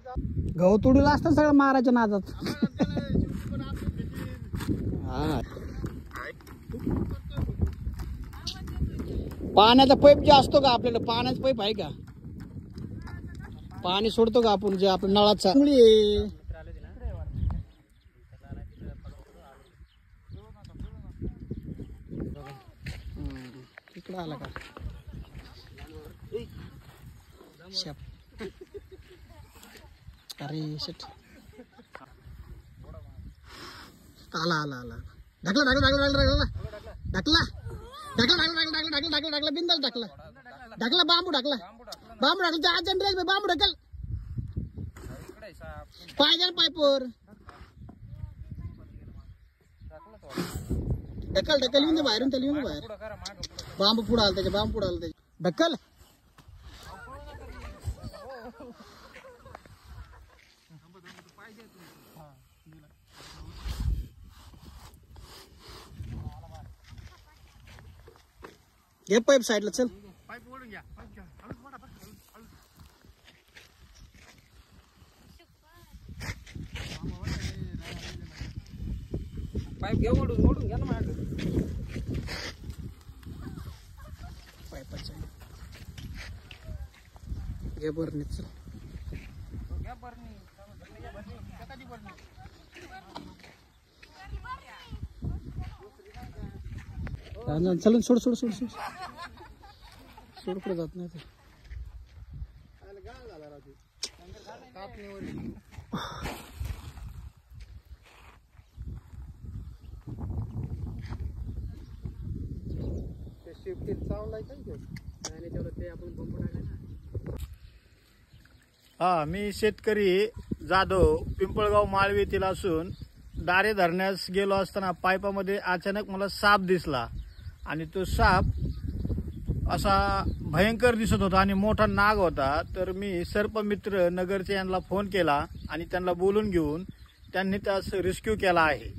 गहू तुडीला असतं सगळं मारायच्या नादात. हा पाण्याचा पाईप जे असतो का आपल्याला, पाण्याचा पाईप आहे का, पाणी सोडतो का आपण जे आपल्या नळाचा. इकडं आला का अरे शेट, आला आला आला. ढकला ढकला ढकला ढकला ढकला ढकला ढकला ढकला ढकला ढकला बिंदास ढकला ढकला. बांबू ढकला, बांबू ढकला. आज जनरेज बांबू ढकल, पाय द्या पायपोर ढकल ढकल. येऊन दे बाहेरून, त्याला येऊन दे बाहेर. बांबू पुढे आला त्याच्या, बांबू पुढे आला त्याच्या. ढकल. घे पाईप साईडला, चल. पाईप ओढून घ्या, पाईप घ्या. पाईप घ्या, ओढून घ्या ना माझ्याकडे. पाईपाचा घे बरं, चल. घ्या बरणी, कधी बरणी. चल सोड सोड सोड सोड सोड, पुढे जात नाही ते. हा, मी शेतकरी जाधव पिंपळगाव माळवी येथील असून दारे धरण्यास गेलो असताना पाईपामध्ये अचानक मला साप दिसला आणि तो साप असा भयंकर दिसत होता आणि मोठा नाग होता. तर मी सर्पमित्र नगरचे यांना फोन केला आणि त्यांना बोलून घेऊन त्यांनी त्यास रेस्क्यू केला आहे.